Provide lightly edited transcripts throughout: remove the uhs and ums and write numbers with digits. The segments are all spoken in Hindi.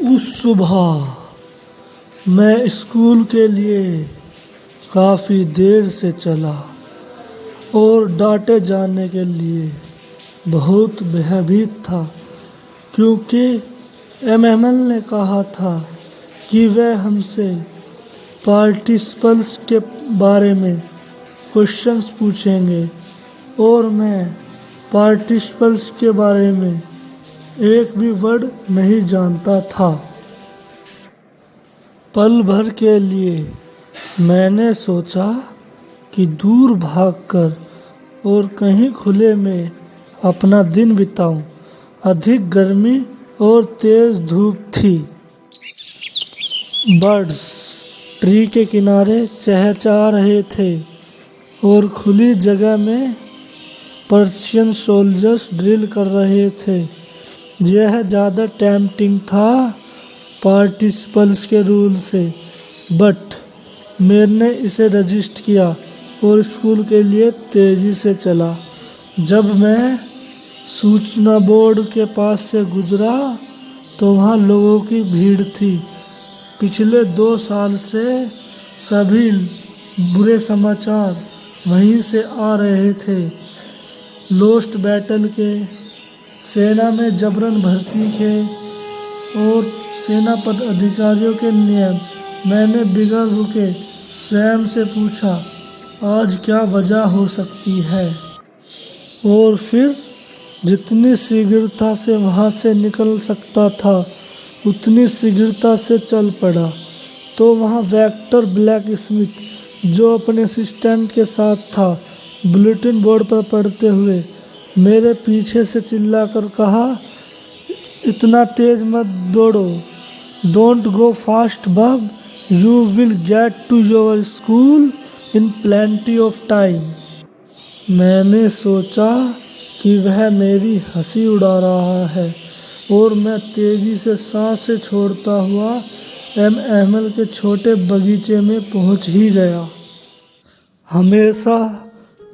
उस सुबह मैं स्कूल के लिए काफ़ी देर से चला और डांटे जाने के लिए बहुत भयभीत था, क्योंकि एमएमएल ने कहा था कि वह हमसे पार्टिसिपल्स के बारे में क्वेश्चंस पूछेंगे और मैं पार्टिसिपल्स के बारे में एक भी वर्ड नहीं जानता था। पल भर के लिए मैंने सोचा कि दूर भागकर और कहीं खुले में अपना दिन बिताऊं। अधिक गर्मी और तेज धूप थी। बर्ड्स ट्री के किनारे चहचहा रहे थे और खुली जगह में पर्शियन सोल्जर्स ड्रिल कर रहे थे। यह ज़्यादा टेम्पटिंग था पार्टिसिपल्स के रूल से, बट मैंने इसे रजिस्ट किया और स्कूल के लिए तेज़ी से चला। जब मैं सूचना बोर्ड के पास से गुजरा तो वहाँ लोगों की भीड़ थी। पिछले 2 साल से सभी बुरे समाचार वहीं से आ रहे थे। लोस्ट बैटल के, सेना में जबरन भर्ती के और सेना पद अधिकारियों के नियम। मैंने बिगड़ रुके स्वयं से पूछा, आज क्या वजह हो सकती है? और फिर जितनी शीघ्रता से वहाँ से निकल सकता था उतनी शीघ्रता से चल पड़ा। तो वहाँ वेक्टर ब्लैक स्मिथ, जो अपने असिस्टेंट के साथ था, बुलेटिन बोर्ड पर पढ़ते हुए मेरे पीछे से चिल्लाकर कहा, इतना तेज मत दौड़ो, don't go fast bub, you will get to your school in plenty of time. मैंने सोचा कि वह मेरी हंसी उड़ा रहा है और मैं तेजी से सांसें छोड़ता हुआ एमएमएल के छोटे बगीचे में पहुंच ही गया। हमेशा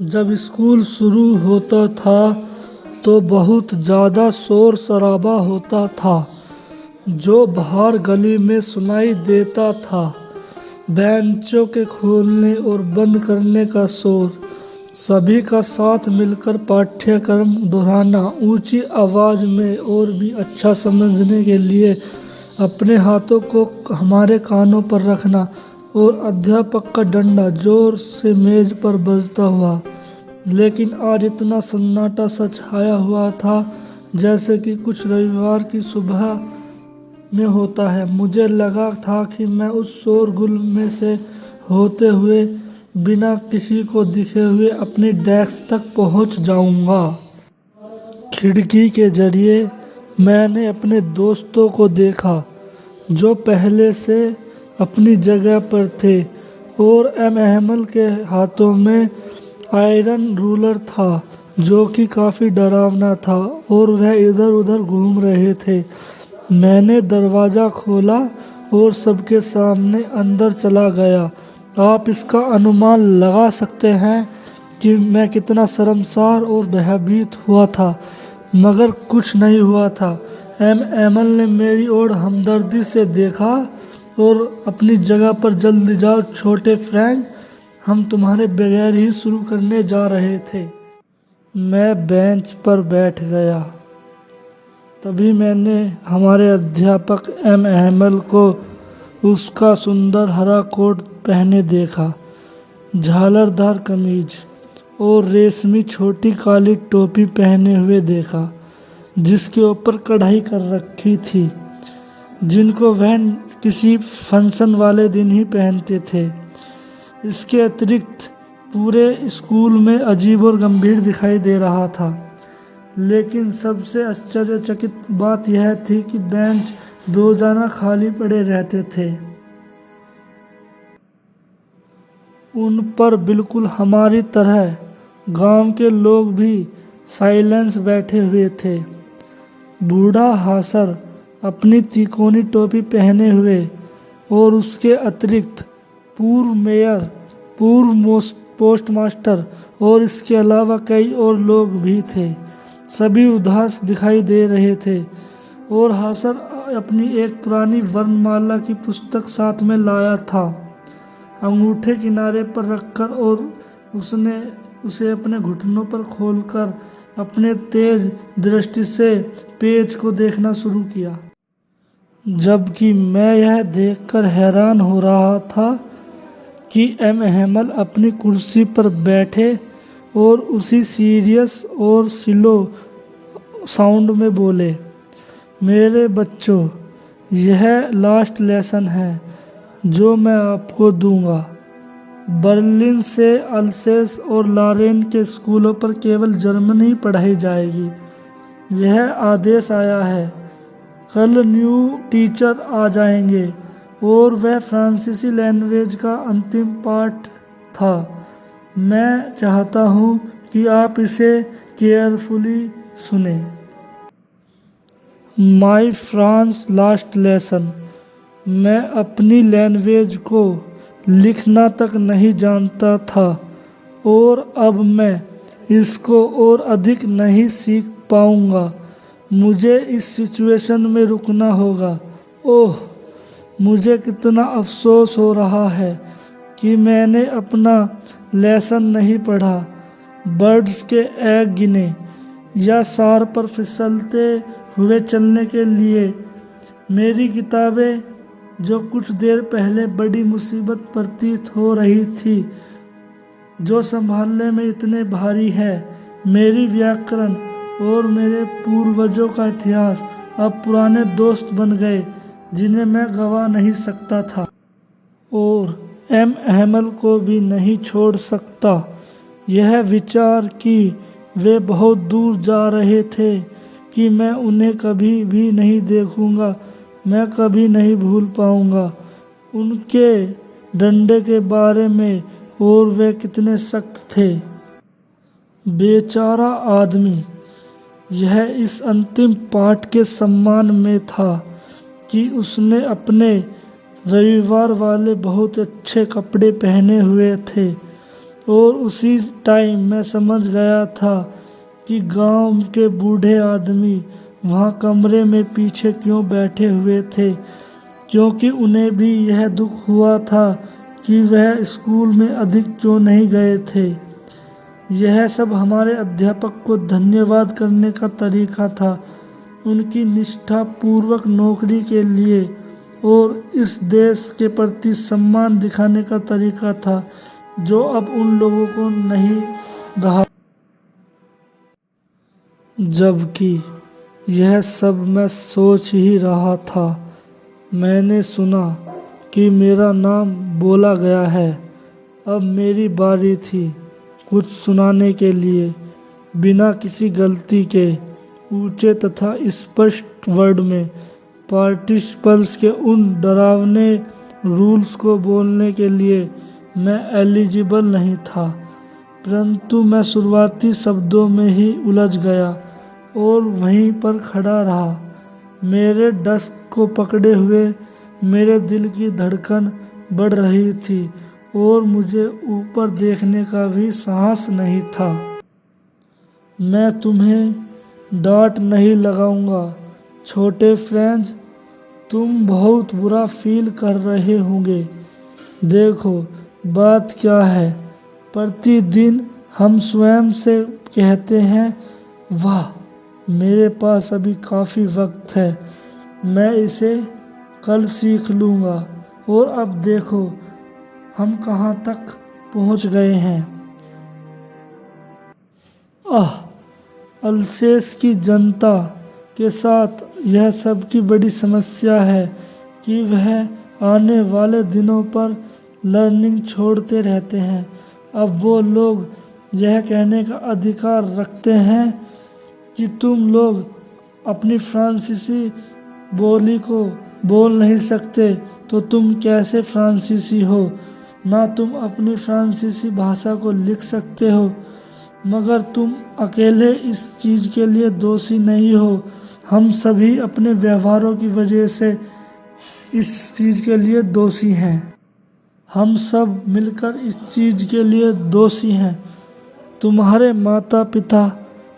जब स्कूल शुरू होता था तो बहुत ज़्यादा शोर शराबा होता था, जो बाहर गली में सुनाई देता था। बेंचों के खोलने और बंद करने का शोर, सभी का साथ मिलकर पाठ्यक्रम दोहराना, ऊंची आवाज़ में और भी अच्छा समझने के लिए अपने हाथों को हमारे कानों पर रखना और अध्यापक का डंडा जोर से मेज पर बजता हुआ। लेकिन आज इतना सन्नाटा सा छाया हुआ था जैसे कि कुछ रविवार की सुबह में होता है। मुझे लगा था कि मैं उस शोरगुल में से होते हुए बिना किसी को दिखे हुए अपनी डेस्क तक पहुंच जाऊंगा। खिड़की के जरिए मैंने अपने दोस्तों को देखा जो पहले से अपनी जगह पर थे और एमएमएल के हाथों में आयरन रूलर था जो कि काफ़ी डरावना था और वह इधर उधर घूम रहे थे। मैंने दरवाज़ा खोला और सबके सामने अंदर चला गया। आप इसका अनुमान लगा सकते हैं कि मैं कितना शर्मसार और भयभीत हुआ था, मगर कुछ नहीं हुआ था। एमएमएल ने मेरी ओर हमदर्दी से देखा और अपनी जगह पर जल्दी जाओ छोटे फ्रैंक, हम तुम्हारे बगैर ही शुरू करने जा रहे थे। मैं बेंच पर बैठ गया। तभी मैंने हमारे अध्यापक एमएमएल को उसका सुंदर हरा कोट पहने देखा, झालरदार कमीज और रेशमी छोटी काली टोपी पहने हुए देखा, जिसके ऊपर कढ़ाई कर रखी थी, जिनको वह किसी फंक्शन वाले दिन ही पहनते थे। इसके अतिरिक्त पूरे स्कूल में अजीब और गंभीर दिखाई दे रहा था। लेकिन सबसे आश्चर्यचकित बात यह थी कि बेंच रोजाना खाली पड़े रहते थे। उन पर बिल्कुल हमारी तरह गांव के लोग भी साइलेंस बैठे हुए थे। बूढ़ा हासर अपनी तिकोनी टोपी पहने हुए और उसके अतिरिक्त पूर्व मेयर, पूर्व पोस्टमास्टर और इसके अलावा कई और लोग भी थे। सभी उदास दिखाई दे रहे थे और हासर अपनी एक पुरानी वर्णमाला की पुस्तक साथ में लाया था, अंगूठे किनारे पर रखकर, और उसने उसे अपने घुटनों पर खोलकर अपने तेज दृष्टि से पेज को देखना शुरू किया। जबकि मैं यह देखकर हैरान हो रहा था कि एम हेमल अपनी कुर्सी पर बैठे और उसी सीरियस और स्लो साउंड में बोले, मेरे बच्चों, यह लास्ट लेसन है जो मैं आपको दूंगा। बर्लिन से अल्सेस और लॉरेन के स्कूलों पर केवल जर्मन ही पढ़ाई जाएगी। यह आदेश आया है। कल न्यू टीचर आ जाएंगे और वह फ्रांसीसी लैंग्वेज का अंतिम पाठ था। मैं चाहता हूँ कि आप इसे केयरफुली सुने। माई फ्रांस लास्ट लेसन। मैं अपनी लैंग्वेज को लिखना तक नहीं जानता था और अब मैं इसको और अधिक नहीं सीख पाऊंगा। मुझे इस सिचुएशन में रुकना होगा। ओह, मुझे कितना अफसोस हो रहा है कि मैंने अपना लेसन नहीं पढ़ा। बर्ड्स के एग गिने या सार पर फिसलते हुए चलने के लिए मेरी किताबें, जो कुछ देर पहले बड़ी मुसीबत प्रतीत हो रही थी, जो संभालने में इतने भारी है। मेरी व्याकरण और मेरे पूर्वजों का इतिहास अब पुराने दोस्त बन गए जिन्हें मैं गवा नहीं सकता था और एम हेमल को भी नहीं छोड़ सकता। यह विचार कि वे बहुत दूर जा रहे थे, कि मैं उन्हें कभी भी नहीं देखूंगा, मैं कभी नहीं भूल पाऊंगा उनके डंडे के बारे में, और वे कितने सख्त थे। बेचारा आदमी। यह इस अंतिम पाठ के सम्मान में था कि उसने अपने रविवार वाले बहुत अच्छे कपड़े पहने हुए थे, और उसी टाइम मैं समझ गया था कि गांव के बूढ़े आदमी वहां कमरे में पीछे क्यों बैठे हुए थे, क्योंकि उन्हें भी यह दुख हुआ था कि वह स्कूल में अधिक क्यों नहीं गए थे। यह सब हमारे अध्यापक को धन्यवाद करने का तरीका था, उनकी निष्ठापूर्वक नौकरी के लिए, और इस देश के प्रति सम्मान दिखाने का तरीका था जो अब उन लोगों को नहीं रहा। जबकि यह सब मैं सोच ही रहा था, मैंने सुना कि मेरा नाम बोला गया है। अब मेरी बारी थी कुछ सुनाने के लिए। बिना किसी गलती के ऊंचे तथा स्पष्ट वर्ड में पार्टिसिपल्स के उन डरावने रूल्स को बोलने के लिए मैं एलिजिबल नहीं था, परंतु मैं शुरुआती शब्दों में ही उलझ गया और वहीं पर खड़ा रहा, मेरे डेस्क को पकड़े हुए। मेरे दिल की धड़कन बढ़ रही थी और मुझे ऊपर देखने का भी साहस नहीं था। मैं तुम्हें डांट नहीं लगाऊंगा छोटे फ्रेंड्स, तुम बहुत बुरा फील कर रहे होंगे। देखो बात क्या है, प्रतिदिन हम स्वयं से कहते हैं, वाह मेरे पास अभी काफ़ी वक्त है, मैं इसे कल सीख लूँगा, और अब देखो हम कहाँ तक पहुँच गए हैं। अल्सेस की जनता के साथ यह सब की बड़ी समस्या है कि वह आने वाले दिनों पर लर्निंग छोड़ते रहते हैं। अब वो लोग यह कहने का अधिकार रखते हैं कि तुम लोग अपनी फ्रांसीसी बोली को बोल नहीं सकते, तो तुम कैसे फ्रांसीसी हो, ना तुम अपनी फ्रांसीसी भाषा को लिख सकते हो। मगर तुम अकेले इस चीज़ के लिए दोषी नहीं हो, हम सभी अपने व्यवहारों की वजह से इस चीज़ के लिए दोषी हैं। हम सब मिलकर इस चीज़ के लिए दोषी हैं। तुम्हारे माता पिता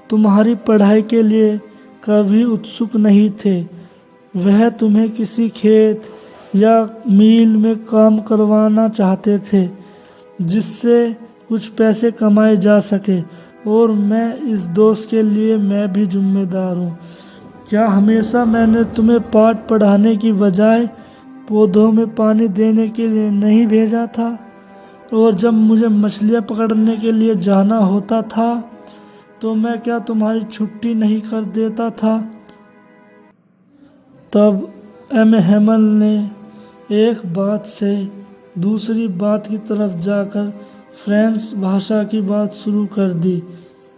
तुम्हारी पढ़ाई के लिए कभी उत्सुक नहीं थे, वह तुम्हें किसी खेत या मिल में काम करवाना चाहते थे जिससे कुछ पैसे कमाए जा सके, और मैं इस दोस्त के लिए मैं भी जिम्मेदार हूँ। क्या हमेशा मैंने तुम्हें पाठ पढ़ाने की बजाय पौधों में पानी देने के लिए नहीं भेजा था? और जब मुझे मछलियाँ पकड़ने के लिए जाना होता था तो मैं क्या तुम्हारी छुट्टी नहीं कर देता था? तब एम हेमल ने एक बात से दूसरी बात की तरफ जाकर फ्रेंच भाषा की बात शुरू कर दी।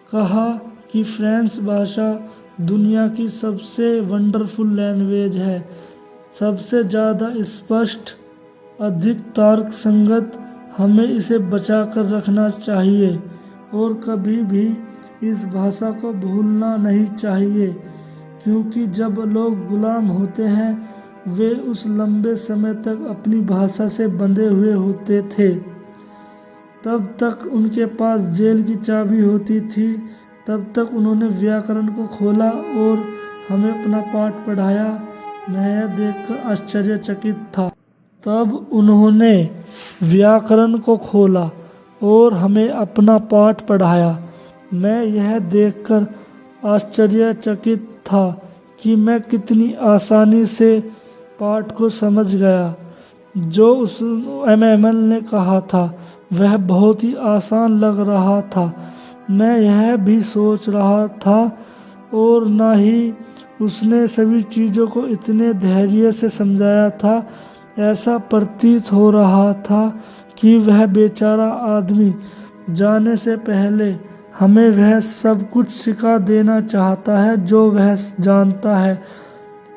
कहा कि फ्रेंच भाषा दुनिया की सबसे वंडरफुल लैंग्वेज है, सबसे ज़्यादा स्पष्ट, अधिक तर्क संगत। हमें इसे बचा कर रखना चाहिए और कभी भी इस भाषा को भूलना नहीं चाहिए, क्योंकि जब लोग गुलाम होते हैं वे उस लंबे समय तक अपनी भाषा से बंधे हुए होते थे। तब तक उनके पास जेल की चाबी होती थी, तब तक उन्होंने व्याकरण को खोला और हमें अपना पाठ पढ़ाया। मैं यह देखकर आश्चर्यचकित था। तब उन्होंने व्याकरण को खोला और हमें अपना पाठ पढ़ाया। मैं यह देखकर आश्चर्यचकित था कि मैं कितनी आसानी से पाठ को समझ गया। जो उस एमएमएल ने कहा था वह बहुत ही आसान लग रहा था। मैं यह भी सोच रहा था, और ना ही उसने सभी चीज़ों को इतने धैर्य से समझाया था। ऐसा प्रतीत हो रहा था कि वह बेचारा आदमी जाने से पहले हमें वह सब कुछ सिखा देना चाहता है जो वह जानता है,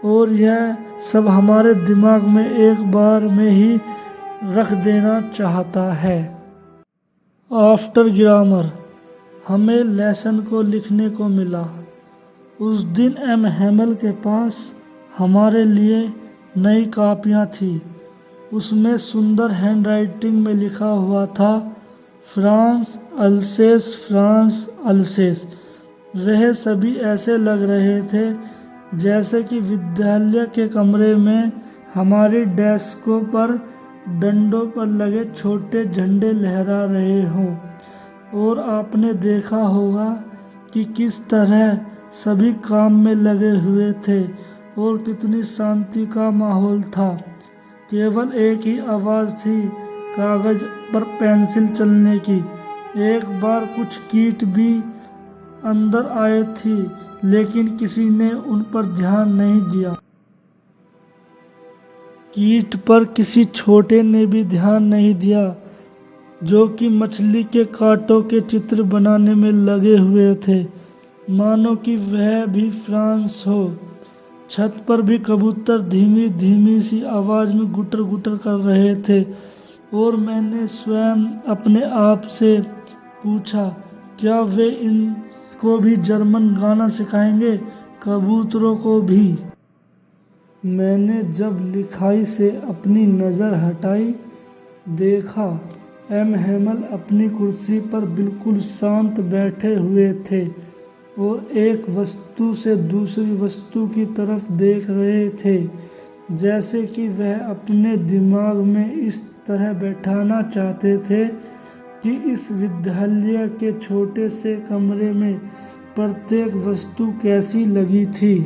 और यह सब हमारे दिमाग में एक बार में ही रख देना चाहता है। आफ्टर ग्रामर हमें लेसन को लिखने को मिला। उस दिन एम हेमल के पास हमारे लिए नई कापियाँ थी। उसमें सुंदर हैंडराइटिंग में लिखा हुआ था, फ्रांस अल्सेस, फ्रांस अल्सेस। वह सभी ऐसे लग रहे थे जैसे कि विद्यालय के कमरे में हमारी डेस्कों पर डंडों पर लगे छोटे झंडे लहरा रहे हों। और आपने देखा होगा कि किस तरह सभी काम में लगे हुए थे और कितनी शांति का माहौल था। केवल एक ही आवाज़ थी कागज़ पर पेंसिल चलने की। एक बार कुछ कीट भी अंदर आए थी, लेकिन किसी ने उन पर ध्यान नहीं दिया। कीट पर किसी छोटे ने भी ध्यान नहीं दिया, जो कि मछली के कांटों के चित्र बनाने में लगे हुए थे, मानो कि वह भी फ्रांस हो। छत पर भी कबूतर धीमी धीमी सी आवाज़ में गुटर गुटर कर रहे थे, और मैंने स्वयं अपने आप से पूछा, क्या वे इनको भी जर्मन गाना सिखाएंगे, कबूतरों को भी? मैंने जब लिखाई से अपनी नज़र हटाई, देखा एम हेमल अपनी कुर्सी पर बिल्कुल शांत बैठे हुए थे और एक वस्तु से दूसरी वस्तु की तरफ देख रहे थे, जैसे कि वह अपने दिमाग में इस तरह बैठाना चाहते थे कि इस विद्यालय के छोटे से कमरे में प्रत्येक वस्तु कैसी लगी थी।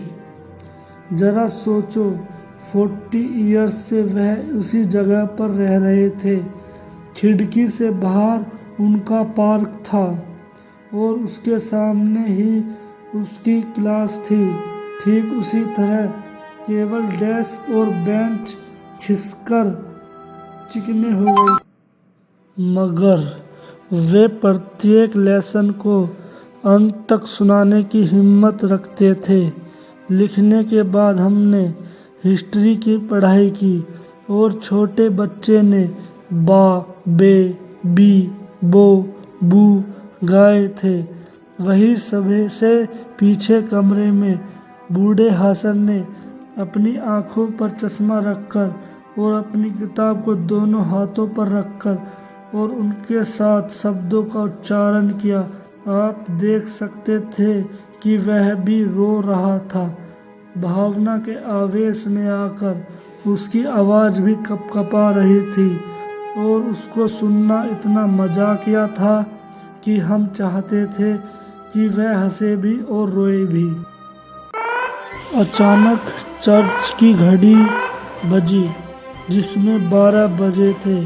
जरा सोचो, 40 ईयर्स से वह उसी जगह पर रह रहे थे। खिड़की से बाहर उनका पार्क था और उसके सामने ही उसकी क्लास थी। ठीक उसी तरह केवल डेस्क और बेंच खिसकर चिकने हो गए, मगर वे प्रत्येक लेसन को अंत तक सुनाने की हिम्मत रखते थे। लिखने के बाद हमने हिस्ट्री की पढ़ाई की और छोटे बच्चे ने बा, बे, बी, बो, बू गाए थे। वही सभी से पीछे कमरे में बूढ़े हासन ने अपनी आंखों पर चश्मा रखकर और अपनी किताब को दोनों हाथों पर रखकर और उनके साथ शब्दों का उच्चारण किया। आप देख सकते थे कि वह भी रो रहा था। भावना के आवेश में आकर उसकी आवाज़ भी कँपा रही थी और उसको सुनना इतना मजाकिया था कि हम चाहते थे कि वह हंसे भी और रोए भी। अचानक चर्च की घड़ी बजी जिसमें 12 बजे थे।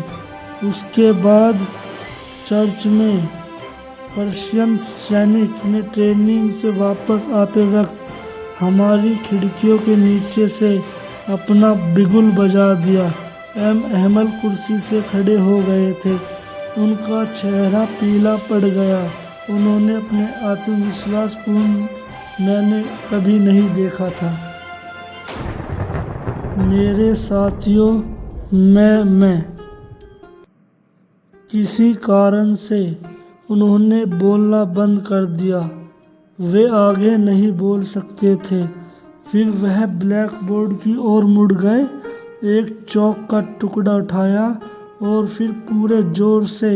उसके बाद चर्च में पर्शियन सैनिक ने ट्रेनिंग से वापस आते वक्त हमारी खिड़कियों के नीचे से अपना बिगुल बजा दिया। अहमद कुर्सी से खड़े हो गए थे। उनका चेहरा पीला पड़ गया। उन्होंने अपने आत्मविश्वासपूर्ण मैंने कभी नहीं देखा था। मेरे साथियों, मैं किसी कारण से उन्होंने बोलना बंद कर दिया। वे आगे नहीं बोल सकते थे। फिर वह ब्लैक बोर्ड की ओर मुड़ गए, एक चौक का टुकड़ा उठाया और फिर पूरे जोर से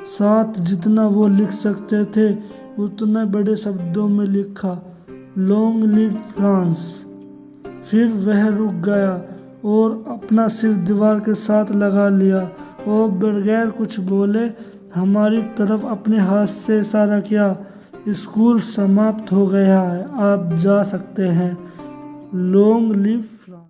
7 जितना वो लिख सकते थे उतने बड़े शब्दों में लिखा, लॉन्ग लिव फ्रांस। फिर वह रुक गया और अपना सिर दीवार के साथ लगा लिया और बगैर कुछ बोले हमारी तरफ अपने हाथ से इशारा किया, स्कूल समाप्त हो गया है, आप जा सकते हैं। Long live France.